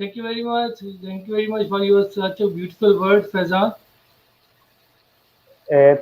Thank you very much. Thank you very much for your such a beautiful word, Faizan.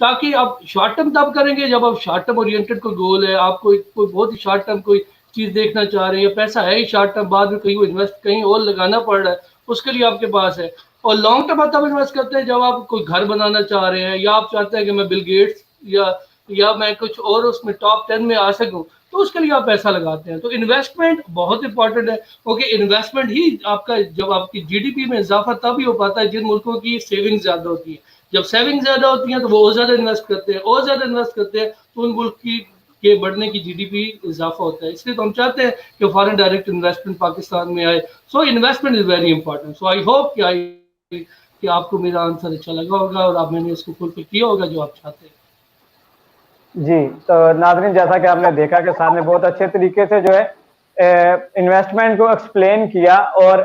تاکہ آپ short term تب کریں گے جب آپ شارٹ ٹرم اورینٹڈ کوئی گول ہے, آپ کوئی بہت ہی شارٹ ٹرم کوئی چیز دیکھنا چاہ رہے ہیں, یا پیسہ ہے ہی شارٹ ٹرم, بعد میں کہیں انویسٹ کہیں اور لگانا پڑ رہا ہے, اس کے لیے آپ کے پاس ہے. اور لانگ ٹرم آپ تب انویسٹ کرتے ہیں جب آپ کوئی گھر بنانا چاہ رہے ہیں, یا آپ چاہتے ہیں کہ میں بل گیٹس یا میں کچھ اور اس میں ٹاپ 10 میں آ سکوں, تو اس کے لیے آپ پیسہ لگاتے ہیں. تو انویسٹمنٹ بہت امپورٹنٹ ہے, کیونکہ انویسٹمنٹ ہی آپ کا, جب آپ کی جی ڈی پی میں اضافہ تب ہی ہو پاتا ہے جن ملکوں کی سیونگ زیادہ ہوتی ہے. جب سیونگ زیادہ ہوتی ہیں تو وہ اور زیادہ انویسٹ کرتے ہیں, اور زیادہ انویسٹ کرتے ہیں تو ان ملک کے بڑھنے کی جی ڈی پی اضافہ ہوتا ہے. اس لیے تو ہم چاہتے ہیں کہ فارن ڈائریکٹ انویسٹمنٹ پاکستان میں آئے. So investment is very important. So I hope کہ آپ کو میرا آنسر اچھا لگا ہوگا اور آپ نے اس کو فلفل کیا ہوگا جو آپ چاہتے ہیں. جی, تو ناظرین جیسا کہ آپ نے دیکھا کہ سر نے بہت اچھے طریقے سے جو ہے انویسٹمنٹ کو ایکسپلین کیا اور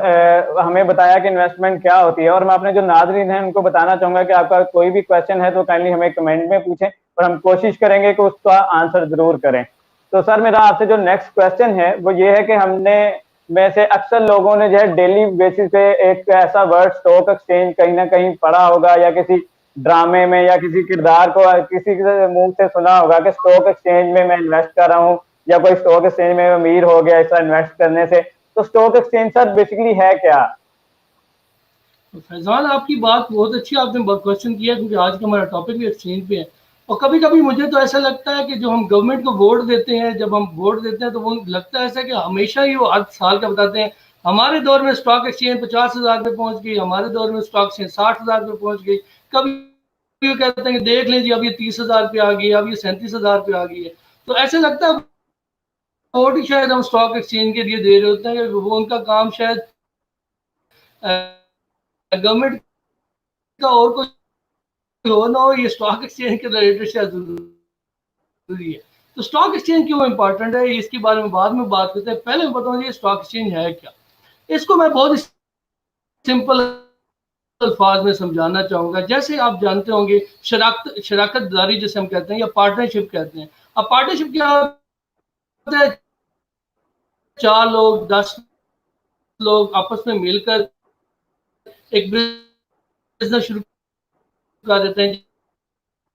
ہمیں بتایا کہ انویسٹمنٹ کیا ہوتی ہے. اور میں اپنے جو ناظرین ہیں ان کو بتانا چاہوں گا کہ آپ کا کوئی بھی کویشچن ہے تو کائنڈلی ہمیں کمنٹ میں پوچھیں اور ہم کوشش کریں گے کہ اس کا آنسر ضرور کریں. تو سر میرا آپ سے جو نیکسٹ کویشچن ہے وہ یہ ہے کہ ہم نے میں سے اکثر لوگوں نے جو ہے ڈیلی بیسس پہ ایک ایسا ورڈ اسٹاک ایکسچینج کہیں نہ کہیں پڑھا ہوگا, یا کسی ڈرامے میں یا کسی کردار کو کسی کے منہ سے سنا ہوگا کہ اسٹاک ایکسچینج میں انویسٹ کر رہا ہوں, یا کوئی اسٹاک ایکسچینج میں امیر ہو گیا ایسا انویسٹ کرنے سے. تو اسٹاک ایکسچینج سر بیسیکلی ہے کیا؟ فیضان آپ کی بات بہت اچھی, آپ نے کوشچن کیا, کیونکہ آج کا ہمارا ٹاپک بھی ایکسچینج پہ ہے. اور کبھی کبھی مجھے تو ایسا لگتا ہے کہ جو ہم گورنمنٹ کو ووٹ دیتے ہیں, جب ہم ووٹ دیتے ہیں تو وہ لگتا ہے ایسا کہ ہمیشہ ہی وہ ہر سال کا بتاتے ہیں ہمارے دور میں اسٹاک ایکسچینج 50,000 پہ پہنچ گئی, ہمارے دور میں اسٹاک ایکسچینج 60,000 پہ پہنچ گئی. کبھی یہ کہتے ہیں کہ دیکھ لیں جی اب یہ 30,000 پہ آ گئی ہے, اب یہ 37,000 پہ آ گئی ہے. تو ایسے لگتا ہے ووٹ ہی شاید ہم اسٹاک ایکسچینج کے لیے دے رہے ہوتے ہیں, کہ وہ ان کا کام شاید گورنمنٹ کا اور کوئی ہو نہ ہو, یہ اسٹاک ایکسچینج کے ریلیٹڈ شاید ضروری ہے. تو اسٹاک ایکسچینج کیوں امپورٹنٹ ہے اس کے بارے میں بعد میں بات کرتے ہیں. پہلے میں بتاؤں یہ اسٹاک ایکسچینج ہے کیا. اس کو میں بہت سمپل الفاظ میں سمجھانا چاہوں گا. جیسے آپ جانتے ہوں گے شراکت داری جسے ہم کہتے ہیں, یا پارٹنرشپ کہتے ہیں. اب پارٹنرشپ کیا ہوتا ہے, 4 لوگ 10 لوگ آپس میں مل کر ایک بزنس شروع کر دیتے ہیں.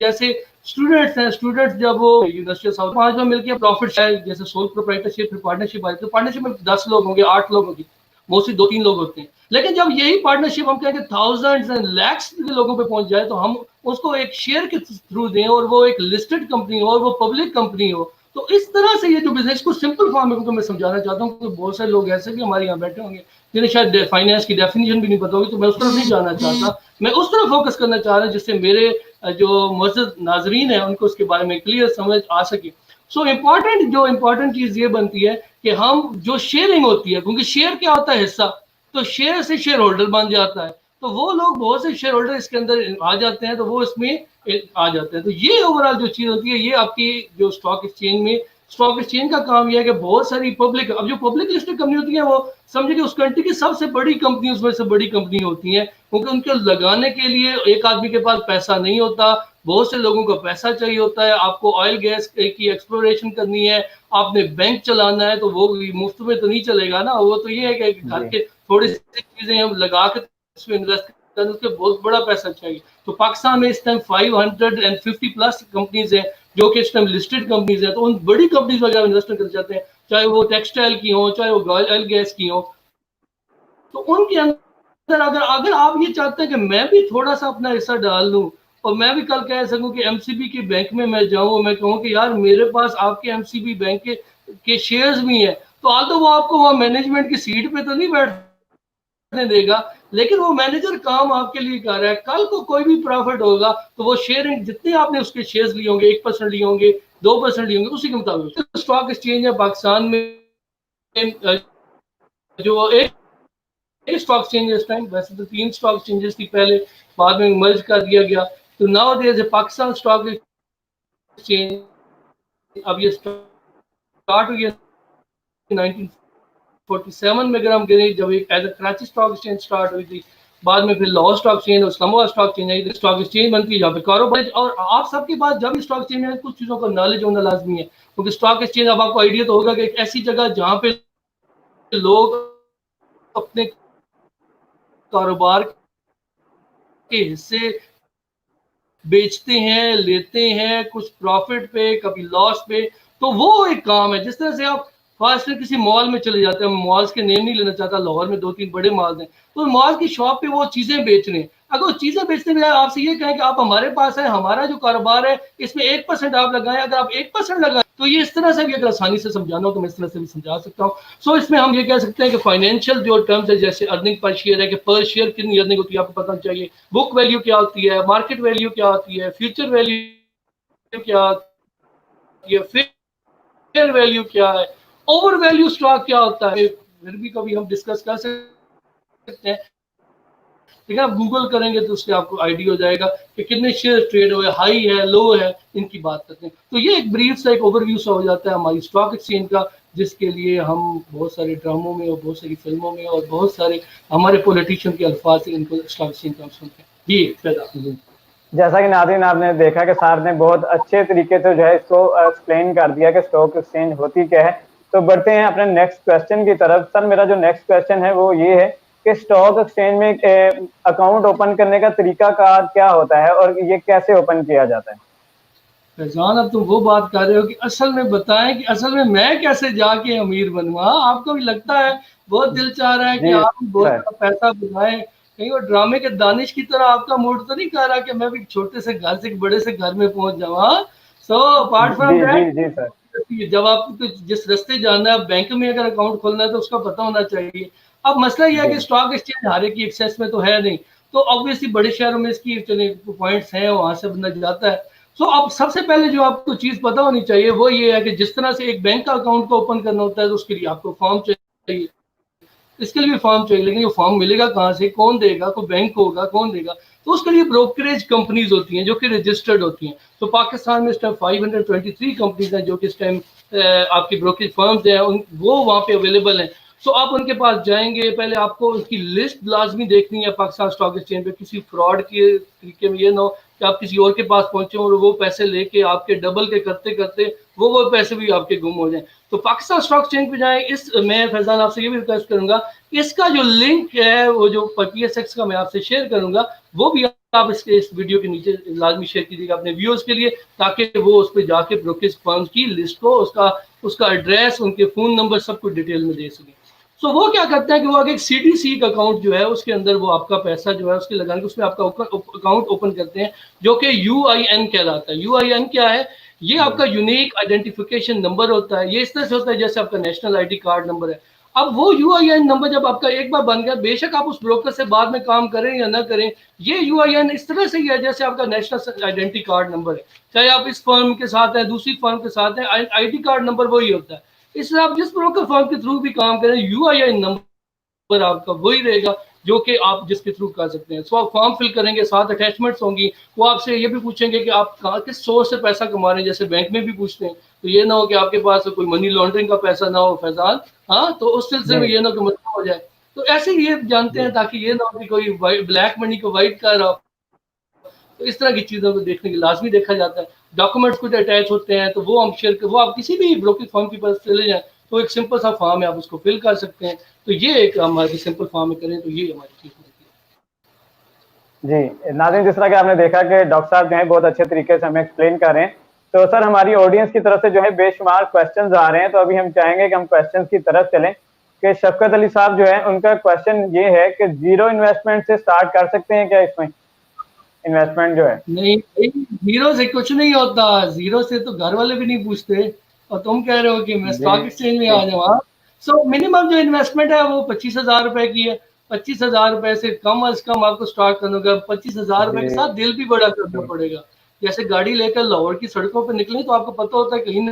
جیسے اسٹوڈنٹس ہیں, اسٹوڈنٹس جب وہ یونیورسٹی آف 5 میں مل کے پروفٹ شیئر, جیسے سول پروپرائٹرشپ, پھر پارٹنرشپ آئی, تو پارٹنرشپ میں 10 لوگ ہوں گے, 8 لوگ ہوں گے, موسٹلی 2-3 لوگ ہوتے ہیں. لیکن جب یہی پارٹنرشپ ہم کہیں کہ تھاؤزینڈز اینڈ لیکس کے لوگوں پہ پہنچ جائے تو ہم اس کو ایک شیئر کے تھرو دیں, اور وہ ایک لسٹڈ کمپنی ہو اور وہ پبلک کمپنی ہو. تو اس طرح سے یہ جو بزنس کو سمپل فارم میں میں سمجھانا چاہتا ہوں, کہ بہت سارے لوگ ایسے بھی ہمارے یہاں بیٹھے ہوں گے جنہیں شاید فائنانس کی ڈیفینیشن بھی نہیں پتا ہوگی, تو میں اس طرف نہیں جانا چاہتا. میں اس طرح فوکس کرنا چاہ رہا ہوں جس سے میرے جو معزز ناظرین ہیں ان کو اس کے بارے میں کلیئر سمجھ آ سکے. سو امپورٹنٹ چیز یہ بنتی ہے کہ ہم جو شیئرنگ ہوتی ہے, کیونکہ شیئر کیا ہوتا ہے حصہ, تو شیئر سے شیئر ہولڈر بن جاتا ہے. تو وہ لوگ بہت سے شیئر ہولڈر اس کے اندر آ جاتے ہیں, تو وہ اس میں آ جاتے ہیں. تو یہ اوورال جو چیز ہوتی ہے, یہ آپ کی جو اسٹاک ایکسچینج میں, اسٹاک ایکسچینج کا کام یہ ہے کہ بہت ساری پبلک, اب جو پبلک لسٹڈ کمپنی ہوتی ہیں وہ سمجھے کہ اس کنٹری کی سب سے بڑی کمپنی اس میں سے بڑی کمپنی ہوتی ہیں, کیونکہ ان کو لگانے کے لیے ایک آدمی کے پاس پیسہ نہیں ہوتا, بہت سے لوگوں کو پیسہ چاہیے ہوتا ہے. آپ کو آئل گیس کی ایکسپلوریشن کرنی ہے, آپ نے بینک چلانا ہے, تو وہ مفت میں تو نہیں چلے گا نا. وہ تو یہ ہے کہ گھر جی کے تھوڑی سی چیزیں ہم لگا کے اس میں انویسٹ کرنے, اس کے بہت بڑا پیسہ چاہیے. تو پاکستان میں اس ٹائم 550 پلس کمپنیز ہیں جو کہ اس ٹائم لسٹڈ کمپنیز ہیں. تو ان بڑی کمپنیز وغیرہ انویسٹمنٹ کر جاتے ہیں, چاہے وہ ٹیکسٹائل کی ہوں, چاہے وہ آئل گیس کی ہوں. تو ان کے اندر اگر آپ یہ چاہتے ہیں کہ میں بھی تھوڑا سا اپنا حصہ ڈال دوں, اور میں بھی کل کہہ سکوں کہ ایم سی بی کے بینک میں جاؤں اور میں کہوں کہ یار میرے پاس آپ کے ایم سی بی بینک کے شیئرز بھی ہیں, تو آلدو وہ آپ کو وہاں مینجمنٹ کی سیٹ پہ تو نہیں بیٹھنے دے گا, لیکن وہ مینیجر کام آپ کے لیے کر رہا ہے. کل کو کوئی بھی پروفٹ ہوگا تو وہ شیئرنگ جتنے آپ نے اس کے شیئرز لیے ہوں گے, 1% لیے ہوں گے, 2% لیے ہوں گے, اسی کے مطابق. اسٹاک ایکسچینج ہے پاکستان میں جو ایک اسٹاک ایکسچینج اس ٹائم, ویسے تو 3 اسٹاک ایکسچینجز تھی پہلے, بعد میں مرج کر دیا گیا. تو now there is a Pakistan stock exchange. اب یہ اسٹارٹ ہوئی ہے 1947 میں, اگر ہم گئے جب ایک as a Karachi stock exchange start ہوئی تھی, بعد میں پھر لاہور اسٹاک ایکسچینج اور اسلام آباد اسٹاک ایکسچینج آئی. اسٹاک ایکسچینج بنتی ہے جہاں پہ کاروبار, اور آپ سب کے پاس جب اسٹاک ایکسچینج ہے کچھ چیزوں کا نالج ہونا لازمی ہے, کیونکہ اسٹاک ایکسچینج اب آپ کو آئیڈیا تو ہوگا کہ ایک ایسی جگہ جہاں پہ لوگ اپنے کاروبار کے حصے بیچتے ہیں, لیتے ہیں, کچھ پروفٹ پہ, کبھی لاس پہ. تو وہ ایک کام ہے. جس طرح سے آپ فاسٹ کسی مال میں چلے جاتے ہیں, مالز کے نیم نہیں لینا چاہتا, لاہور میں 2-3 بڑے مالز ہیں, تو مال کی شاپ پہ وہ چیزیں بیچ رہے ہیں. اگر وہ چیزیں بیچنے میں آپ سے یہ کہیں کہ آپ ہمارے پاس ہیں, ہمارا جو کاروبار ہے اس میں 1% آپ لگائیں, اگر آپ 1% لگائیں تو یہ اس طرح سے بھی اگر آسانی سے سمجھانا ہو تو میں اس طرح سے بھی سمجھا سکتا ہوں. سو اس میں ہم یہ کہہ سکتے ہیں کہ فائنینشیل جو ٹرمز ہے جیسے ارننگ پر شیئر ہے, کہ پر شیئر کتنی ارننگ ہوتی ہے آپ کو پتہ چاہیے, بک ویلیو کیا ہوتی ہے, مارکیٹ ویلیو کیا ہوتی ہے, فیوچر ویلیو کیا ہوتی ہے, فیئر ویلیو کیا ہے, اوور ویلیو اسٹاک کیا ہوتا ہے, پھر بھی کبھی ہم ڈسکس کر سکتے ہیں. لیکن آپ گوگل کریں گے تو اس سے آپ کو آئیڈیا ہو جائے گا کہ کتنے شیئر ٹریڈ ہوئے, ہائی ہے, لو ہے, ان کی بات کرتے ہیں. تو یہ ایک بریف سا ایک اوور ویو سا ہو جاتا ہے ہماری اسٹاک ایکسچینج کا, جس کے لیے ہم بہت سارے ڈراموں میں اور بہت ساری فلموں میں اور بہت سارے ہمارے پولیٹیشین کے الفاظ سے ان کو اسٹاک ایکسچینج کا سنتے ہیں. جی جی, جیسا کہ ناظرین آپ نے دیکھا کہ صاحب نے بہت اچھے طریقے سے جو ہے اس کو ایکسپلین کر دیا کہ اسٹاک ایکسچینج ہوتی کیا ہے. تو بڑھتے ہیں اپنے نیکسٹ کوشچن کی طرف. سر میرا جو نیکسٹ کوشچن ہے وہ یہ ہے کہ اسٹاک ایکسچینج میں اکاؤنٹ اوپن کرنے کا طریقہ کار کیا ہوتا ہے اور یہ کیسے اوپن کیا جاتا ہے؟ فیضان, اب تم وہ بات کر رہے ہو کہ اصل میں بتائیں کہ اصل میں کیسے جا کے امیر بنوں. آپ کو بھی لگتا ہے بہت دل چاہ رہا ہے کہ جی آپ بہت سر. بڑا پیسہ بنائیں, کہیں وہ ڈرامے کے دانش کی طرح آپ کا موڈ تو نہیں کر رہا کہ میں بھی چھوٹے سے گھر سے بڑے سے گھر میں پہنچ جاؤں. سو اپارٹ فرام جی جی دیٹ, جی سر. جب آپ کو جس رستے جانا ہے, بینک میں اگر اکاؤنٹ کھولنا ہے تو اس کا پتہ ہونا چاہیے. اب مسئلہ یہ ہے جی کہ اسٹاک ایکسچینج ہر ایک کی ایکسیس میں تو ہے نہیں, تو obviously بڑے شہروں میں اس کی پوائنٹس ہیں, وہاں سے بندہ جاتا ہے. سو اب سب سے پہلے جو آپ کو چیز پتہ ہونی چاہیے وہ یہ ہے کہ جس طرح سے ایک بینک کا اکاؤنٹ کو اوپن کرنا ہوتا ہے تو اس کے لیے آپ کو فارم چاہیے, اس کے لیے بھی فارم چاہیے. لیکن یہ فارم ملے گا کہاں سے, کون دے گا, کوئی بینک ہوگا, کون دے گا؟ تو اس کے لیے بروکریج کمپنیز ہوتی ہیں جو کہ رجسٹرڈ ہوتی ہیں. تو پاکستان میں اس ٹائم 523 کمپنیز ہیں جو کہ اس ٹائم آپ کی بروکریج فرمز ہیں, وہ وہاں پہ اویلیبل ہیں. سو آپ ان کے پاس جائیں گے, پہلے آپ کو ان کی لسٹ لازمی دیکھنی ہے پاکستان اسٹاک ایکسچینج پہ. کسی فراڈ کے طریقے میں یہ نہ ہو کہ آپ کسی اور کے پاس پہنچے اور وہ پیسے لے کے آپ کے ڈبل کے کرتے کرتے وہ پیسے بھی آپ کے گم ہو جائیں. تو پاکستان اسٹاک ایکسچینج پہ جائیں. میں فیضان آپ سے یہ بھی ریکویسٹ کروں گا, اس کا جو لنک ہے وہ جو پی ایس ایکس کا میں آپ سے شیئر کروں گا, وہ بھی آپ اس ویڈیو کے نیچے لازمی شیئر کیجیے گا اپنے ویورز کے لیے, تاکہ وہ اس پہ جا کے بروکریج فرمز کی لسٹ کو, اس کا ایڈریس, ان کے فون نمبر سب کچھ ڈیٹیل میں دے سکیں. سو وہ کیا کرتے ہیں کہ وہ ایک سی ڈی سی کا اکاؤنٹ جو ہے اس کے اندر وہ آپ کا پیسہ جو ہے اس کے لگانے کے اس میں آپ کا اکاؤنٹ اوپن کرتے ہیں, جو کہ یو آئی این کہلاتا ہے. یو آئی این کیا ہے؟ یہ آپ کا یونیک آئیڈینٹیفیکیشن نمبر ہوتا ہے. یہ اس طرح سے ہوتا ہے جیسے آپ کا national I D card number ہے. اب وہ یو آئی این نمبر جب آپ کا ایک بار بن گیا, بے شک آپ اس بروکر سے بعد میں کام کریں یا نہ کریں, یہ یو آئی این اس طرح سے ہی ہے جیسے آپ کا نیشنل آئیڈینٹی کارڈ نمبر ہے. چاہے آپ اس فرم کے ساتھ ہیں, دوسری فرم کے ساتھ ہیں, آئی ڈی کارڈ نمبر وہی ہوتا ہے. اس لیے آپ جس بروکر فرم کے تھرو بھی کام کریں, یو آئی این نمبر آپ کا وہی رہے گا جو کہ آپ جس کے تھرو کر سکتے ہیں. سو آپ فارم فل کریں گے, ساتھ اٹیچمنٹس ہوں گی. وہ آپ سے یہ بھی پوچھیں گے کہ آپ کس سورس سے پیسہ کما رہے ہیں, جیسے بینک میں بھی پوچھتے ہیں. تو یہ نہ ہو کہ آپ کے پاس کوئی منی لانڈرنگ کا پیسہ نہ ہو فیضان, ہاں, تو اس سلسلے میں جی یہ نہ کہ مسئلہ ہو جائے. تو ایسے ہی یہ جانتے ہیں تاکہ یہ نہ ہو کہ کوئی بلیک منی کو وائٹ کر رہا ہو. تو اس طرح کی چیزوں کو دیکھنے کے لازمی دیکھا جاتا ہے. ڈاکومنٹس کچھ اٹیچ ہوتے ہیں تو وہ ہم شیئر وہ آپ کسی بھی بروکریج فرم کے پاس چلے جائیں تو ایک سمپل سا فارم ہے, آپ اس کو فل کر سکتے ہیں. تو یہ ایک ہماری سمپل فارم میں کریں تو یہ ہماری چیز ہوتی ہے. جی ناظرین, جس طرح کہ آپ نے دیکھا کہ ڈاکٹر صاحب جو ہیں بہت اچھے طریقے سے ہمیں ایکسپلین کر رہے ہیں. تو سر ہماری آڈینس کی طرف سے جو ہے بے شمار کوشچنز آ رہے ہیں, تو ابھی ہم چاہیں گے کہ ہم کوشچنز کی طرف چلیں. کہ شفقت علی صاحب جو ہے ان کا کوشچن یہ ہے کہ زیرو انویسٹمنٹ سے سٹارٹ کر سکتے ہیں کیا اس میں انویسٹمنٹ جو ہے؟ نہیں, زیرو سے کچھ نہیں ہوتا. زیرو سے تو گھر والے بھی نہیں پوچھتے, اور تم کہہ رہے ہو کہ میں جی اسٹاک ایکسچینج میں آ جاؤں. سو منیمم جو انویسٹمنٹ ہے وہ 25,000 روپے کی ہے. 25,000 روپے سے کم از کم آپ کو اسٹارٹ کرنا ہوگا. 25,000 روپے کے جی ساتھ دل بھی بڑا کرنا پڑے گا. جیسے گاڑی لے کر لاہور کی سڑکوں پہ نکلیں تو آپ کو پتہ ہوتا ہے کہیں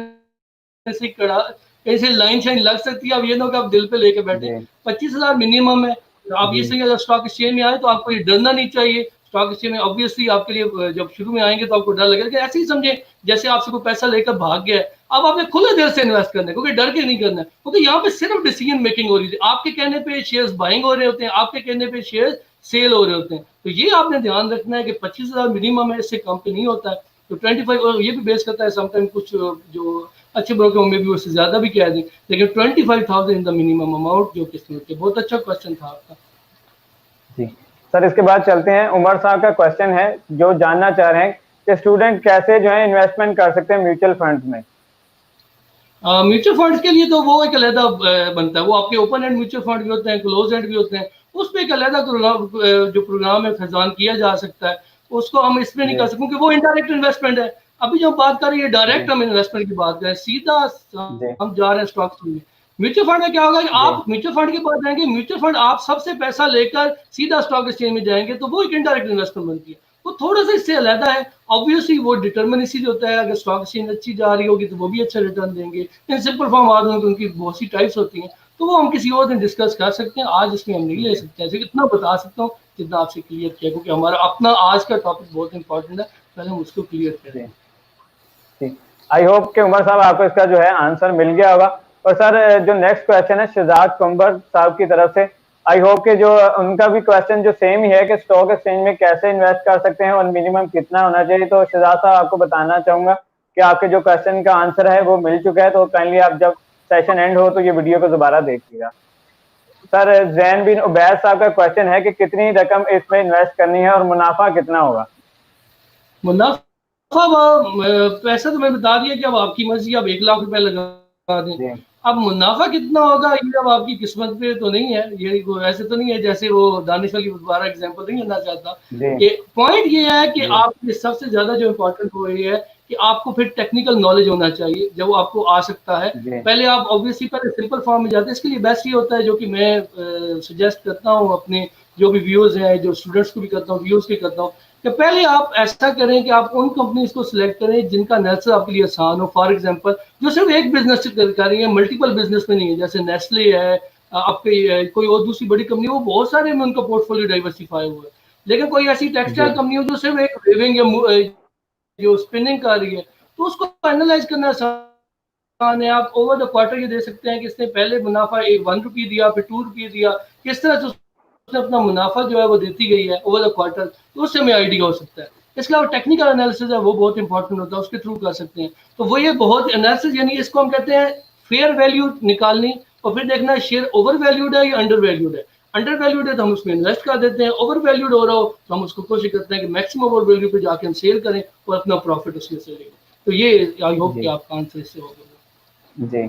سے لائن شائن لگ سکتی ہے. اب یہ نہ کہ آپ دل پہ لے کے بیٹھیں. جی 25,000 منیمم ہے. آپ یہ جی صحیح, اگر اسٹاک ایکسچینج میں آئے تو آپ کو یہ ڈرنا نہیں چاہیے. اسٹاک ایکسچینج میں obviously آپ کے لیے جب شروع میں آئیں گے تو آپ کو ڈر لگے گا. ایسے ہی سمجھیں جیسے آپ سے کوئی پیسہ لے کر بھاگ گیا ہے, اب آپ نے کھلے دل سے انویسٹ کرنا ہے, کیونکہ ڈر کے نہیں کرنا ہے. کیونکہ یہاں پہ صرف ڈیسیژن میکنگ ہو رہی ہے. آپ کے کہنے پہ شیئرز بائنگ ہو رہے ہوتے ہیں, آپ کے کہنے پہ شیئرز سیل ہو رہے ہوتے ہیں. تو یہ آپ نے دھیان رکھنا ہے کہ 25,000 منیمم ہے, اس سے کم پہ نہیں ہوتا ہے. تو 25, اور یہ بھی بیس کرتا ہے سم ٹائم کچھ جو اچھے بروکر میں بھی اس سے زیادہ بھی کہہ دیں, لیکن 25,000 ان دا منیمم اماؤنٹ جو کہ بہت اچھا کوشچن تھا آپ کا. جی سر اس کے بعد چلتے ہیں، عمر صاحب کا کوشچن ہے جو جاننا چاہ رہے ہیں کہ اسٹوڈنٹ کیسے جو ہے انویسٹمنٹ کر سکتے ہیں میوچل فنڈ میں. میوچل فنڈ کے لیے تو وہ ایک علیحدہ بنتا ہے، وہ آپ کے اوپن اینڈ میوچل فنڈ بھی ہوتے ہیں، کلوز اینڈ بھی ہوتے ہیں، اس پہ ایک علیحدہ جو پروگرام ہے فیضان کیا جا سکتا ہے، اس کو ہم اس میں نہیں کر سکتے کیونکہ وہ انڈائریکٹ انویسٹمنٹ ہے. ابھی جو ہم بات کر رہے ہیں ڈائریکٹ ہم انویسٹمنٹ کی بات کریں، سیدھا ہم جا رہے ہیں اسٹاکس میں. میوچل فنڈ میں کیا ہوگا کہ آپ میوچل فنڈ کے پاس جائیں گے، میوچل فنڈ آپ سب سے پیسہ لے کر سیدھا اسٹاک ایکسچینج میں جائیں گے تو وہ ایک انڈائریکٹ انویسٹمنٹ بنتی ہے. وہ تھوڑا سا اس سے علیحدہ ہے. آبویسلی وہ ڈیٹرمن اسی لیے ہوتا ہے، اگر اسٹاک ایکسچینج اچھی جا رہی ہوگی تو وہ بھی اچھا ریٹرن دیں گے. ان سمپل فارم آ دوں گی، ان کی بہت سی ٹائپس ہوتی ہیں تو وہ ہم کسی اور دن ڈسکس کر سکتے ہیں. آج اس میں ہم نہیں لے سکتے ہیں، اتنا بتا سکتا ہوں جتنا آپ سے کلیئر کیا کیونکہ ہمارا اپنا آج کا ٹاپک بہت امپورٹنٹ ہے، پہلے ہم اس کو کلیئر کریں. آئی ہوپ کہ عمر صاحب آپ کو اس کا جو ہے آنسر مل گیا ہوگا. اور سر جو نیکسٹ کوشچن ہے شہزاد قمبر صاحب کی طرف سے، آئی ہوپ کہ جو ان کا بھی کوشچن جو سیم ہی ہے کہ اسٹاک ایکسچینج میں کیسے انویسٹ کر سکتے ہیں اور منیمم کتنا ہونا چاہیے. تو شہزاد صاحب آپ کو بتانا چاہوں گا کہ آپ کے جو کوشچن کا آنسر ہے وہ مل چکا ہے، تو کائنڈلی آپ جب سیشن اینڈ ہو تو یہ ویڈیو کو دوبارہ دیکھیے گا. سر زین بن عبید صاحب کا کوشچن ہے کہ کتنی رقم اس میں انویسٹ کرنی ہے اور منافع کتنا ہوگا. منافع پیسہ تو میں بتا دیا کہ اب آپ کی مرضی، اب 1 لاکھ روپے لگا دیں. اب منافع کتنا ہوگا یہ اب آپ کی قسمت پہ تو نہیں ہے، یہ ایسے تو نہیں ہے جیسے وہ دانش علی دوبارہ ایگزامپل نہیں کرنا چاہتا. کہ پوائنٹ یہ ہے کہ آپ کے سب سے زیادہ جو امپورٹنٹ وہ یہ ہے کہ آپ کو پھر ٹیکنیکل نالج ہونا چاہیے جب آپ کو آ سکتا ہے. پہلے آپ اوبویسلی پہلے سمپل فارم میں جاتے ہیں. اس کے لیے بیسٹ یہ ہوتا ہے جو کہ میں سجیسٹ کرتا ہوں اپنے جو بھی ویوز ہیں، جو اسٹوڈنٹس کو بھی کرتا ہوں، ویوز بھی کرتا ہوں، کہ پہلے آپ ایسا کریں کہ آپ ان کمپنیز کو سلیکٹ کریں جن کا نیچر آپ کے لیے آسان ہو. فار ایگزامپل جو صرف ایک بزنس کر رہی ہیں، ملٹیپل بزنس میں نہیں ہے، جیسے نیسلے ہے، آپ کے کوئی اور دوسری بڑی کمپنی، وہ بہت سارے میں ان کا پورٹ فولیو ڈائیورسفائی ہوا ہے. لیکن کوئی ایسی ٹیکسٹائل کمپنی ہو جو صرف ایک ویونگ یا جو اسپننگ کر رہی ہے تو اس کو اینالائز کرنا آسان ہے. آپ اوور دا کوارٹر یہ دے سکتے ہیں کہ اس نے پہلے منافع 1 روپی دیا، پھر 2 روپی دیا، کس طرح سے اس نے اپنا منافع جو ہے وہ دیتی گئی ہے اوور دا کوارٹر، تو اس سے ہمیں آئیڈیا ہو سکتا ہے. اس کے علاوہ ٹیکنیکل انالیسز ہے وہ بہت امپورٹنٹ ہوتا ہے، اس کے تھرو کر سکتے ہیں. تو وہ یہ بہت انالیسز، یعنی اس کو ہم کہتے ہیں فیئر ویلیو نکالنی اور پھر دیکھنا شیئر اوور ویلیوڈ ہے یا انڈر ویلیوڈ ہے. انڈر ویلیوڈ ہے تو ہم اس میں انویسٹ کر دیتے ہیں، اوور ویلیوڈ ہو رہا ہو تو ہم اس کو کوشش کرتے ہیں کہ میکسیمم اوور ویلیو پہ جا کے ہم سیل کریں اور اپنا پروفٹ اس میں سے لیں. تو یہ آئی ہوپ کہ آپ کا آنسر اس سے ہوگا. جی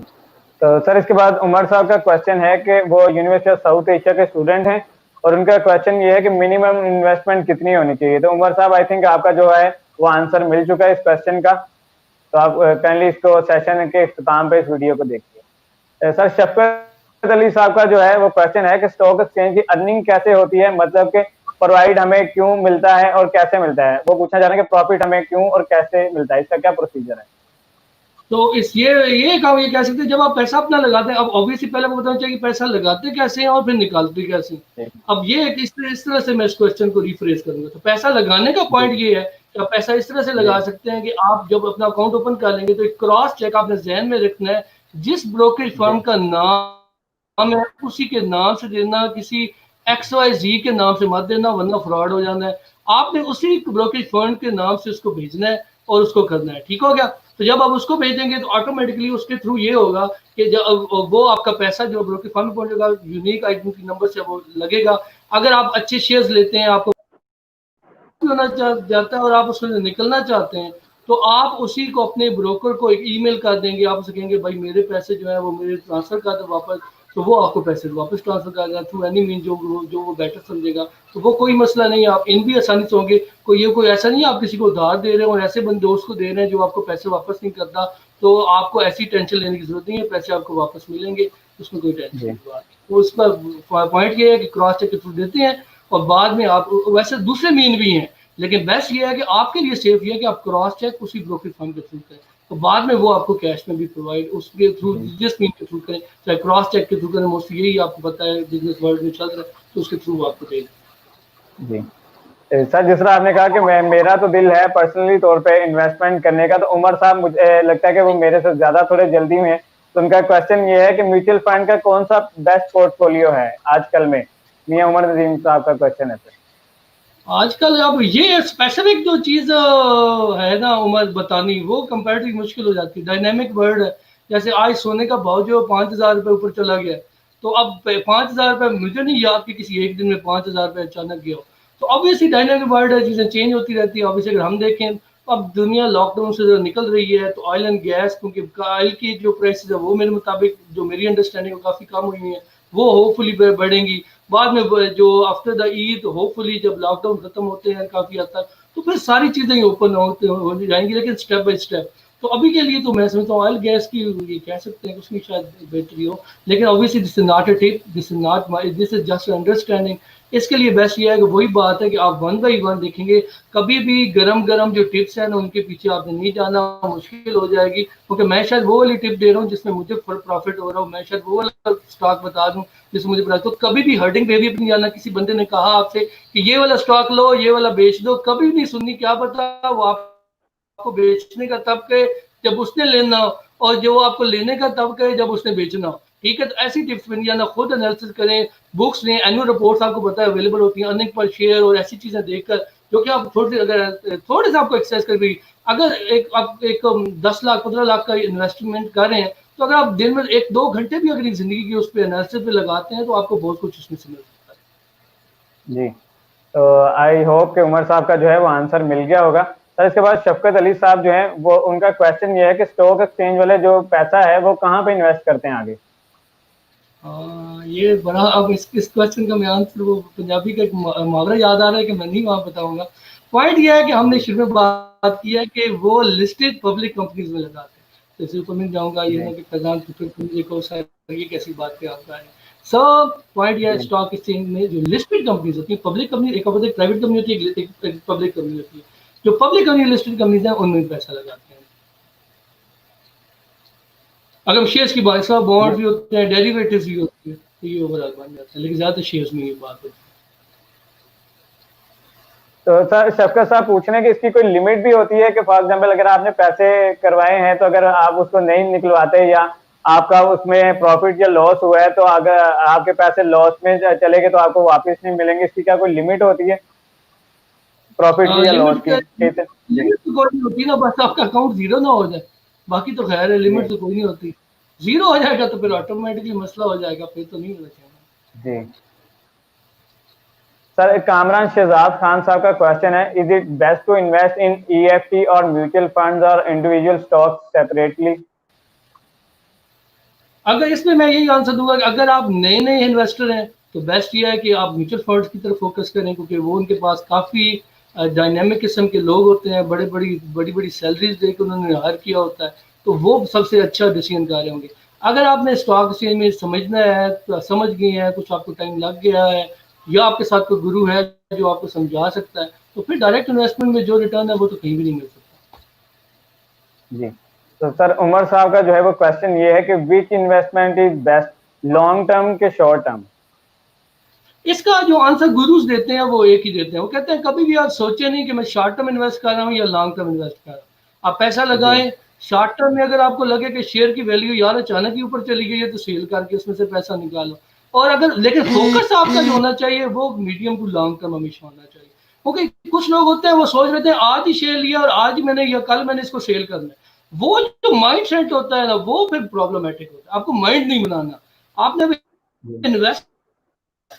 تو سر اس کے بعد عمر صاحب کا کوشچن ہے کہ وہ یونیورسٹی آف ساؤتھ ایشیا کے اسٹوڈنٹ ہیں اور ان کا کوشچن یہ ہے کہ منیمم انویسٹمنٹ کتنی ہونی چاہیے. تو عمر صاحب آئی تھنک آپ کا جو ہے وہ آنسر مل چکا ہے اس کوشچن کا، تو آپ کائنڈلی اس کو سیشن کے اختتام پہ اس ویڈیو کو دیکھیے. سر شفقت علی صاحب کا جو ہے وہ کوشچن ہے کہ اسٹاک ایکسچینج کی ارننگ کیسے ہوتی ہے، مطلب کہ پرووائڈ ہمیں کیوں ملتا ہے اور کیسے ملتا ہے. وہ پوچھنا چاہ رہے ہیں کہ پروفٹ ہمیں کیوں اور کیسے ملتا ہے، اس کا کیا پروسیجر ہے. تو یہ کام یہ کہہ سکتے ہیں جب آپ پیسہ اپنا لگاتے ہیں، اب اوبیسلی پہلے وہ بتانا چاہیے کہ پیسہ لگاتے کیسے ہیں اور پھر نکالتے کیسے ہیں. اب یہ ہے کہ اس طرح سے میں اس کوشچن کو ریفریز کروں گا. تو پیسہ لگانے کا پوائنٹ یہ ہے کہ آپ پیسہ اس طرح سے لگا سکتے ہیں کہ آپ جب اپنا اکاؤنٹ اوپن کر لیں گے تو ایک کراس چیک آپ نے ذہن میں رکھنا ہے، جس بروکریج فرم کا نام ہے اسی کے نام سے دینا، کسی XYZ کے نام سے مت دینا ورنہ فراڈ ہو جانا ہے. آپ نے اسی بروکریج فرم کے نام سے اس کو بھیجنا ہے اور اس کو کرنا ہے. ٹھیک ہو گیا. تو جب آپ اس کو بھیجیں گے تو آٹومیٹکلی اس کے تھرو یہ ہوگا کہ وہ آپ کا پیسہ جو بروکریج فرم پہنچے گا، یونیک آئیڈینٹی نمبر سے وہ لگے گا. اگر آپ اچھے شیئرز لیتے ہیں، آپ کو ہونا چاہتا ہے اور آپ اس میں نکلنا چاہتے ہیں تو آپ اسی کو اپنے بروکر کو ایک ای میل کر دیں گے. آپ اسے کہیں گے بھائی میرے پیسے جو ہے وہ میرے ٹرانسفر کر دو واپس، تو وہ آپ کو پیسے واپس ٹرانسفر کر دے گا تھرو اینی مین جو وہ بیٹر سمجھے گا. تو وہ کوئی مسئلہ نہیں ہے، آپ ان بھی آسانی سے ہوں گے. کوئی ایسا نہیں ہے آپ کسی کو ادھار دے رہے ہیں اور ایسے بندے دوست کو دے رہے ہیں جو آپ کو پیسے واپس نہیں کرتا. تو آپ کو ایسی ٹینشن لینے کی ضرورت نہیں ہے، پیسے آپ کو واپس ملیں گے، اس میں کوئی ٹینشن نہیں بات. تو اس کا پوائنٹ یہ ہے کہ کراس چیک کے تھرو دیتے ہیں اور بعد میں آپ ویسے دوسرے مین بھی ہیں، لیکن بیسٹ یہ ہے کہ آپ کے لیے سیف یہ ہے کہ آپ کراس چیک اسی بروکریج فرم کے تھرو کریں. تو بعد میں وہ آپ کو کیش میں بھی پرووائڈ اس کے تھرو جس مین کے تھرو کریں، چاہے کراس چیک کے تھرو کریں. موسٹلی یہی آپ کو پتا ہے بزنس ورلڈ میں چل رہا ہے، تو اس کے تھرو آپ کو دے دیں. جی سر جس طرح آپ نے کہا کہ میرا تو دل ہے پرسنلی طور پہ انویسٹمنٹ کرنے کا، تو عمر صاحب مجھے لگتا ہے کہ وہ میرے سے زیادہ تھوڑے جلدی میں ہیں. تو ان کا کوشچن یہ ہے کہ میوچل فنڈ کا کون سا بیسٹ پورٹ فولیو ہے آج کل میں. میاں عمر نظیم صاحب کا کوشچن ہے سر. آج کل اب یہ اسپیسیفک جو چیز ہے نا عمر بتانی، وہ کمپیریٹیولی مشکل ہو جاتی ہے. ڈائنامک ورلڈ ہے. جیسے آج سونے کا بھاؤ جو 5,000 روپے اوپر چلا گیا، تو اب 5,000 روپے مجھے نہیں یاد کہ کسی ایک دن میں 5,000 روپے اچانک گیا ہو. تو آبویسلی ڈائنامک ورلڈ ہے, چیزیں چینج ہوتی رہتی ہیں. آبویسلی اگر ہم دیکھیں اب دنیا لاک ڈاؤن سے نکل رہی ہے, تو آئل اینڈ گیس, کیونکہ آئل کی جو پرائسز ہے وہ میرے مطابق جو میری انڈرسٹینڈنگ ہے کافی کم ہوئی ہیں, وہ ہوپ فلی بڑھیں گی. بعد میں جو آفٹر دا عید ہوپ فلی جب لاک ڈاؤن ختم ہوتے ہیں کافی حد تک, تو پھر ساری چیزیں اوپن ہو جائیں گی, لیکن اسٹیپ بائی اسٹیپ. تو ابھی کے لیے تو میں سمجھتا ہوں آئل گیس کی یہ کہہ سکتے ہیں اس میں شاید بہتری ہو, لیکن obviously this is not a tip, this is not my, this is just understanding. اس کے لیے بیسٹ یہ ہے کہ وہی بات ہے کہ آپ ون بائی ون دیکھیں گے. کبھی بھی گرم گرم جو ٹپس ہیں نا ان کے پیچھے آپ نے نہیں جانا, مشکل ہو جائے گی. کیونکہ میں شاید وہ والی ٹپ دے رہا ہوں جس میں مجھے پروفٹ ہو رہا ہوں, میں شاید وہ والا اسٹاک بتا دوں جس میں مجھے پتا. تو کبھی بھی ہرڈنگ بہیویئر نہیں جانا. کسی بندے نے کہا آپ سے کہ یہ والا اسٹاک لو, یہ والا بیچ دو, کبھی نہیں سننی. کیا پتا وہ آپ کو بیچنے کا تب کہ جب اس نے لینا ہو, اور جو آپ کو لینے کا تب کہ جب اس نے بیچنا ہو. ٹھیک ہے, تو ایسی ٹپس میں نہیں جانا. خود انالیسس کریں, بکس لیں, اینوئل رپورٹس آپ کو پتہ ہے اویلیبل ہوتی ہیں, ارننگ پر شیئر اور ایسی چیزیں دیکھ کر جو کہ آپ تھوڑے سے آپ کو ایکسرسائز کر بھی. اگر آپ ایک 10 لاکھ 15 لاکھ کا انویسٹمنٹ کر رہے ہیں, تو اگر آپ دن میں 1-2 گھنٹے بھی اگر زندگی کی اس پہ انالیسس پہ لگاتے ہیں, تو آپ کو بہت کچھ اس میں سے مل سکتا ہے. جی, تو آئی ہوپ کہ عمر صاحب کا جو ہے وہ آنسر مل گیا ہوگا. سر اس کے بعد شفقت علی صاحب جو ہیں وہ ان کا کویشچن یہ ہے کہ اسٹاک ایکسچینج والے جو پیسہ ہے وہ کہاں پہ انویسٹ کرتے ہیں آگے؟ یہ بڑا, اب اس کوشچن کا میں آنسر, وہ پنجابی کا ایک محاورہ یاد آ رہا ہے کہ میں نہیں وہاں بتاؤں گا. پوائنٹ یہ ہے کہ ہم نے شروع میں بات کی ہے کہ وہ لسٹڈ پبلک کمپنیز میں لگاتے ہیں. تو اسی اوپر میں جاؤں گا, یہ ہے کہ فیضان کو یہ کیسی بات پہ آپ کا ہے. سب پوائنٹ یہ ہے اسٹاک ایکسچینج میں جو لسٹڈ کمپنیز ہوتی ہیں, پبلک کمپنی ایک پرائیویٹ کمپنی ہوتی ہے, ایک پبلک کمپنی ہوتی ہے. جو پبلک کمپنی لسٹڈ کمپنیز ہیں ان میں پیسہ لگاتے ہیں. اگر شیئرس کی بات, سب بانڈ بھی ہوتے ہیں, ڈیریویٹوز بھی ہوتے ہیں, تو یہ اوور آل بن جاتا ہے, لیکن زیادہ شیئرس میں یہ بات ہوتی ہے. تو سر شفقت صاحب پوچھ رہے ہیں کہ اس کی کوئی لمٹ بھی ہوتی ہے کہ فار ایگزامپل اگر آپ نے پیسے کروائے ہیں تو اگر آپ اس کو نہیں نکلواتے یا آپ کا اس میں پروفٹ یا لاس ہوا ہے, تو اگر آپ کے پیسے لاس میں چلے گئے تو آپ کو واپس نہیں ملیں گے, اس کی کیا کوئی لمٹ ہوتی ہے پروفٹ کی یا لاس کی؟ لمٹ تو کوئی نہیں ہوتی نا, بس آپ کا اکاؤنٹ زیرو نہ ہو جائے, باقی تو خیر ہے. لمٹ تو کوئی نہیں ہوتی. زیرو ہو جائے گا تو پھر آٹومیٹکلی مسئلہ ہو جائے گا, پھر تو نہیں ہونا چاہیے. جی سر, کامران شہزاد خان صاحب کا کوشچن ہے, is it best to invest in EFT اور میوچل فنڈز اور انڈیویجول اسٹاکس سیپریٹلی؟ اگر اس میں میں یہی آنسر دوں گا کہ اگر آپ نئے نئے انویسٹر ہیں تو بیسٹ یہ ہے کہ آپ میوچل فنڈس کی طرف فوکس کریں, کیونکہ وہ ان کے پاس کافی ڈائنامک قسم کے لوگ ہوتے ہیں, بڑی سیلریز دے کے انہوں نے ہائر کیا ہوتا ہے, تو وہ سب سے اچھا ڈیسیژن کر رہے ہوں گے. اگر آپ نے اسٹاک ایکسچینج میں سمجھنا ہے, تو سمجھ گئے ہیں, کچھ آپ کو ٹائم لگ گیا ہے, یا آپ کے ساتھ کوئی گرو ہے جو آپ کو سمجھا سکتا ہے, تو پھر ڈائریکٹ انویسٹمنٹ میں جو ریٹرن ہے وہ تو کہیں بھی نہیں مل سکتا. جی, تو سر عمر صاحب کا جو ہے وہ کوشچن یہ ہے کہ which investment is best, long term کے شارٹ ٹرم؟ اس کا جو آنسر گروز دیتے ہیں وہ ایک ہی دیتے ہیں. وہ کہتے ہیں کبھی بھی آپ سوچیں نہیں کہ میں شارٹ ٹرم انویسٹ کر رہا ہوں یا لانگ ٹرم انویسٹ کر رہا ہوں. آپ پیسہ لگائیں, شارٹ ٹرم میں اگر آپ کو لگے کہ شیئر کی ویلیو یار اچانک ہی اوپر چلی گئی ہے تو سیل کر کے اس میں سے پیسہ نکالو. اور اگر لیکن فوکس آپ کا جو ہونا چاہیے وہ میڈیم ٹو لانگ ٹرم ہمیشہ ہونا چاہیے. کیونکہ کچھ لوگ ہوتے ہیں وہ سوچ رہتے ہیں آج ہی شیئر لیا اور آج ہی میں نے یا کل میں نے اس کو سیل کرنا ہے. وہ جو مائنڈ سیٹ ہوتا ہے نا وہ پھر پرابلمٹک ہوتا ہے. آپ کو مائنڈ نہیں بنانا, آپ نے انویسٹ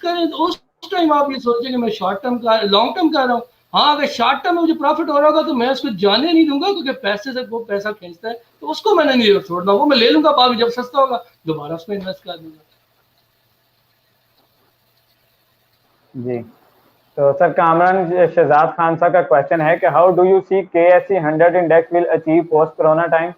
کریں تو اس ٹائم آپ یہ سوچیں کہ میں شارٹ ٹرم کا لانگ ٹرم کر رہا ہوں. ہاں, اگر شارٹ ٹرم میں مجھے پروفٹ ہو رہا ہوگا تو میں اس کو جانے نہیں دوں گا, کیونکہ پیسے سے وہ پیسہ کھینچتا ہے, تو اس کو میں نے نہیں چھوڑنا, وہ میں لے لوں گا, بعد میں جب سستا ہوگا دوبارہ اس میں انویسٹ کر دوں گا. جی, تو سر کامران شہزاد خان صاحب کا کوشچن ہے کہ how do you see KSE 100 index will achieve post corona time?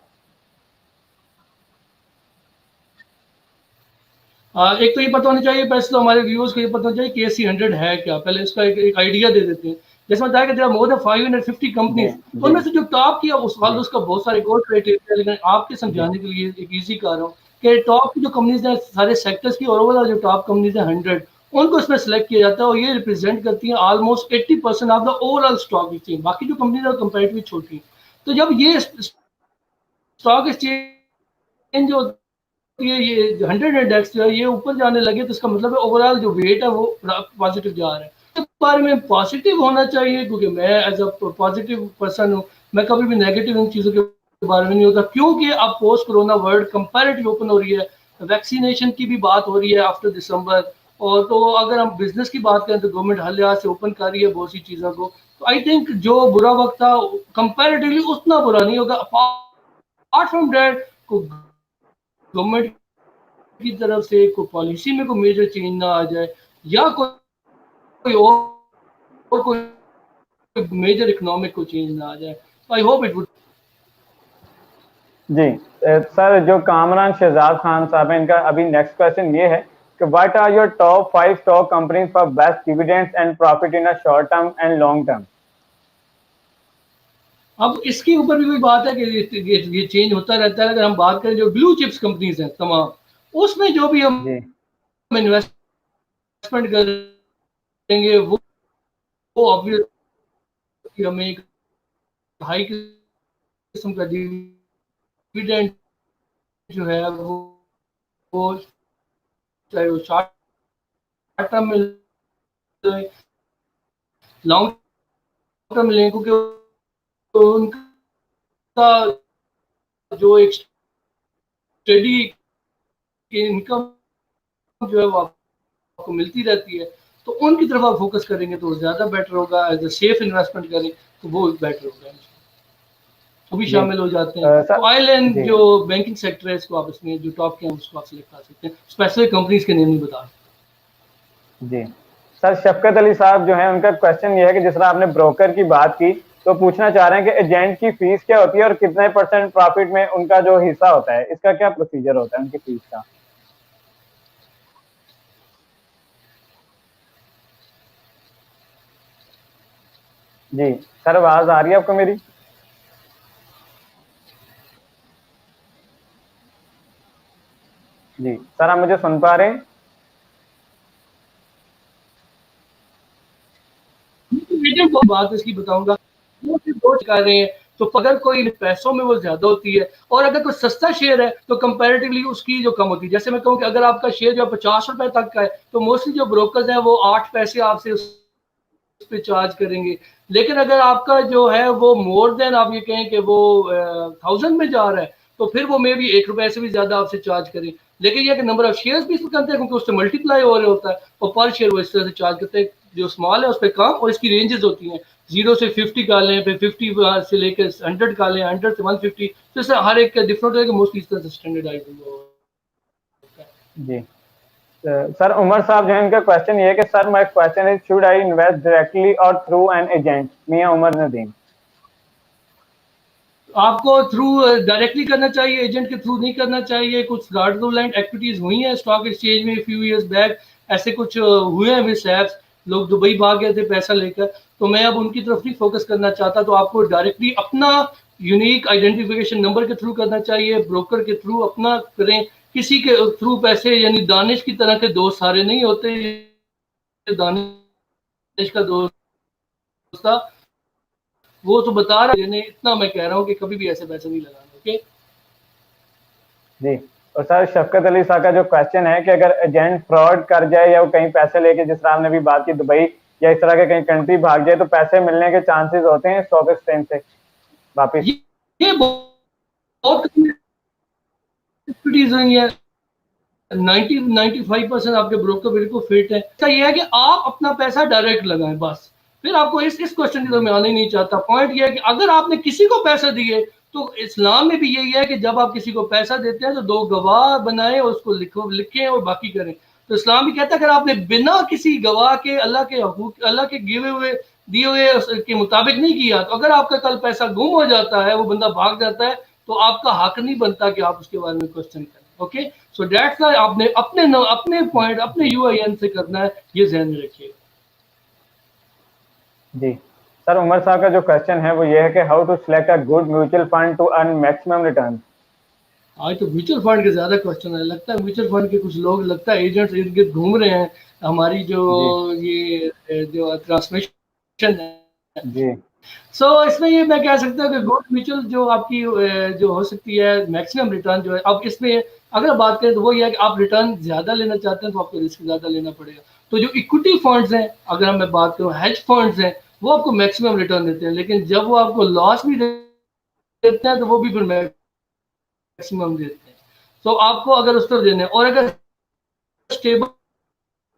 ایک تو یہ پتہ ہونا چاہیے, پہلے تو ہمارے ویورز کو یہ پتہ ہونا چاہیے کہ KSE 100 ہے کیا. پہلے اس کا ایک آئیڈیا دے دیتے ہیں. جیسے میں بتایا کہ there are more than 550 companies, ان میں سے جو ٹاپ کی اس کا بہت سارے اور کرائٹیریا, لیکن آپ کے سمجھانے کے لیے ایک ایزی کر رہا ہوں کہ ٹاپ کی جو کمپنیز ہیں سارے سیکٹرز کی, اور اوور جو ٹاپ کمپنیز ہیں 100, ان کو اس میں سلیکٹ کیا جاتا ہے, اور یہ ریپرزینٹ کرتی ہیں almost 80% of the over all stock exchange. باقی جو کمپنیز ہیں کمپیریٹیولی چھوٹی ہیں. تو جب یہ اسٹاک ایکسچینج جو یہ 100 انڈیکس جو ہے یہ اوپر جانے لگے, تو اس کا مطلب ہے اوور آل جو ویٹ ہے وہ پازیٹیو جا رہا ہے. اس بارے میں پازیٹیو ہونا چاہیے, کیونکہ میں ایز اے پازیٹیو پرسن ہوں, میں کبھی بھی نیگیٹو ان چیزوں کے بارے میں نہیں ہوتا, کیونکہ اب post corona world comparative open ہو رہی ہے, ویکسینیشن کی بھی بات ہو رہی ہے آفٹر دسمبر, اور تو اگر ہم بزنس کی بات کریں تو گورنمنٹ ہر لحاظ سے اوپن کر رہی ہے بہت سی چیزوں کو. تو آئی تھنک جو برا وقت تھا کمپیریٹیولی اتنا برا نہیں ہوگا. اپارٹ فرام دیٹ کو گورنمنٹ کی طرف سے کوئی پالیسی میں کوئی میجر چینج نہ آ جائے, یا کوئی اور کوئی میجر اکنامک کو چینج نہ آ جائے. I hope it would. جی سر, جو کامران شہزاد خان صاحب ہیں, ان کا ابھی نیکسٹ کوشچن یہ ہے کہ what are your top 5 stock companies for best dividends and profit in short term and long term. اب اس کے اوپر بھی کوئی بات ہے کہ یہ چینج ہوتا رہتا ہے. اگر ہم بات کریں جو بلو چپس کمپنیز ہیں تمام, اس میں جو بھی ہم جی انویسٹمنٹ کریں گے وہ obviously ہمیں ایک ہائی قسم کا ڈیویڈینڈ جو ہے وہ چاہے وہ شارٹ ٹرم میں لانگ ٹرم میں لیں, کیونکہ ان کا جو ایک اسٹڈی انکم جو ہے وہ آپ کو ملتی رہتی ہے, تو ان کی طرف آپ فوکس کریں گے تو زیادہ بیٹر ہوگا. ایز اے سیف انویسٹمنٹ کریں تو وہ بیٹر ہوگا. وہ بھی جی شامل ہو جاتے ہیں. سر. تو آئل اینڈ جی جو بینکنگ سیکٹر ہے اس کو آپ اس میں جو ٹاپ کے ہیں اس کو آپ سلیکٹ کر سکتے ہیں. اسپیسیفک کمپنیز کے نیم نہیں بتا سکتے. جی سر, شفقت علی صاحب جو ہیں ان کا کوشچن یہ ہے کہ جس طرح آپ نے بروکر کی بات کی تو پوچھنا چاہ رہے ہیں کہ ایجنٹ کی فیس کیا ہوتی ہے اور کتنے % پروفٹ میں ان کا جو حصہ ہوتا ہے, اس کا کیا پروسیجر ہوتا ہے ان کی فیس کا. جی سر, آواز آ رہی ہے آپ کو میری؟ جی سر, آپ مجھے سن پا رہے ہیں؟ بات اس کی بتاؤں گا, وہ کر رہے ہیں تو اگر کوئی پیسوں میں وہ زیادہ ہوتی ہے, اور اگر کوئی سستا شیئر ہے تو کمپیریٹیولی اس کی جو کم ہوتی ہے. جیسے میں کہوں کہ اگر آپ کا شیئر جو 50 روپے تک کا ہے تو موسٹلی جو بروکرز ہیں وہ 8 پیسے آپ سے اس پہ چارج کریں گے. لیکن اگر آپ کا جو ہے وہ مور دین آپ یہ کہیں کہ وہ 1000 میں جا رہا ہے تو پھر وہ میں بھی 1 روپے سے بھی زیادہ آپ سے چارج کریں. لیکن یہ کہ نمبر آف شیئرز بھی اس میں کرتے ہیں کیونکہ اس سے ملٹی پلائی ہو رہا ہوتا ہے, اور پر شیئر وہ اس طرح سے چارج کرتے ہیں. جو اسمال ہے اس پہ کم, اور اس کی رینجز ہوتی ہیں 0 سے 50 کا لیں, پھر 50 سے لے کے 100 کا لیں, 100 سے 150. تو اس سے ہر ایک کا ڈفرنٹ ہے کہ موسٹلی اس طرح سے اسٹینڈرڈائز ہوتا ہے. جی سر, عمر صاحب جو ہے ان کا کوشچن یہ ہے کہ sir my question is should I invest directly or through an agent. Mian Umar Nadeem. آپ کو تھرو ڈائریکٹلی کرنا چاہیے, ایجنٹ کے تھرو نہیں کرنا چاہیے. کچھ فراڈولنٹ ایکٹیویٹیز ہوئی ہیں اسٹاک ایکسچینج میں فیو ایئرز بیک, ایسے کچھ ہوئے ہیں مس ایپس, لوگ دبئی بھاگ گئے تھے پیسہ لے کر. تو میں اب ان کی طرف نہیں فوکس کرنا چاہتا. تو آپ کو ڈائریکٹلی اپنا یونیک آئیڈینٹیفیکیشن نمبر کے تھرو کرنا چاہیے, بروکر کے تھرو اپنا کریں. کسی کے تھرو پیسے, یعنی دانش کی طرح کے دوست سارے نہیں ہوتے. دانش کا دوست تھا وہ تو بتا رہا ہے, اتنا میں کہہ رہا ہوں کہ کبھی بھی ایسے پیسے نہیں لگانا. اوکے جی, اور سر شفقت علی صاحب کا جو کوشچن ہے کہ اگر ایجنٹ فراڈ کر جائے یا وہ کہیں پیسے لے کے, جس طرح ہم نے بھی بات کی دبئی یا اس طرح کے کہیں کنٹری بھاگ جائے, تو پیسے ملنے کے چانسز ہوتے ہیں اسٹاک ایکسچینج سے واپس. یہ بہت ایکٹیویٹیز ہوئی ہیں. 95% آپ کے بروکر بالکل فٹ ہے. یہ ہے کہ آپ اپنا پیسہ ڈائریکٹ لگائیں بس. پھر آپ کو اس کوشچن کی طرف میں آنا ہی نہیں چاہتا. پوائنٹ یہ ہے کہ اگر آپ نے کسی کو پیسہ دیے تو اسلام میں بھی یہی ہے کہ جب آپ کسی کو پیسہ دیتے ہیں تو 2 گواہ بنائیں اور اس کو لکھیں اور باقی کریں. تو اسلام بھی کہتا ہے اگر آپ نے بنا کسی گواہ کے اللہ کے حقوق, اللہ کے دیے ہوئے کے مطابق نہیں کیا, تو اگر آپ کا کل پیسہ گم ہو جاتا ہے, وہ بندہ بھاگ جاتا ہے, تو آپ کا حق نہیں بنتا کہ آپ اس کے بارے میں کوشچن کریں. اوکے, سو دیٹس وائی آپ نے اپنے پوائنٹ اپنے یو آئی این سے کرنا ہے, یہ ذہن میں رکھیے. جی سر, عمر صاحب کا جو کوشچن ہے وہ یہ ہے کہ how to select a good mutual fund to earn maximum return. آج تو میوچل فنڈ کے زیادہ کوشچن ہے. لگتا ہے میوچل فنڈ کے کچھ لوگ لگتا ہے ایجنٹس ارد گرد گھوم رہے ہیں. ہماری جو جی یہ جو ٹرانسمیشن ہے, جی سو اس میں یہ میں کہہ سکتا ہوں کہ گولڈ میوچل جو آپ کی جو ہو سکتی ہے میکسیمم ریٹرن جو ہے, اب اس میں اگر بات کریں تو وہ یہ ہے کہ آپ ریٹرن زیادہ لینا چاہتے ہیں تو آپ کو رسک زیادہ لینا پڑے گا. تو جو اکوٹی فنڈز ہیں, اگر میں بات کروں ہیج فنڈز ہیں, وہ آپ کو میکسیمم ریٹرن دیتے ہیں, لیکن جب وہ آپ کو لاس بھی دیتے ہیں تو وہ بھی پھر میکسیمم دیتے ہیں. تو آپ کو اگر اس پر دینا ہے, اور اگر اسٹیبل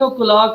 o'clock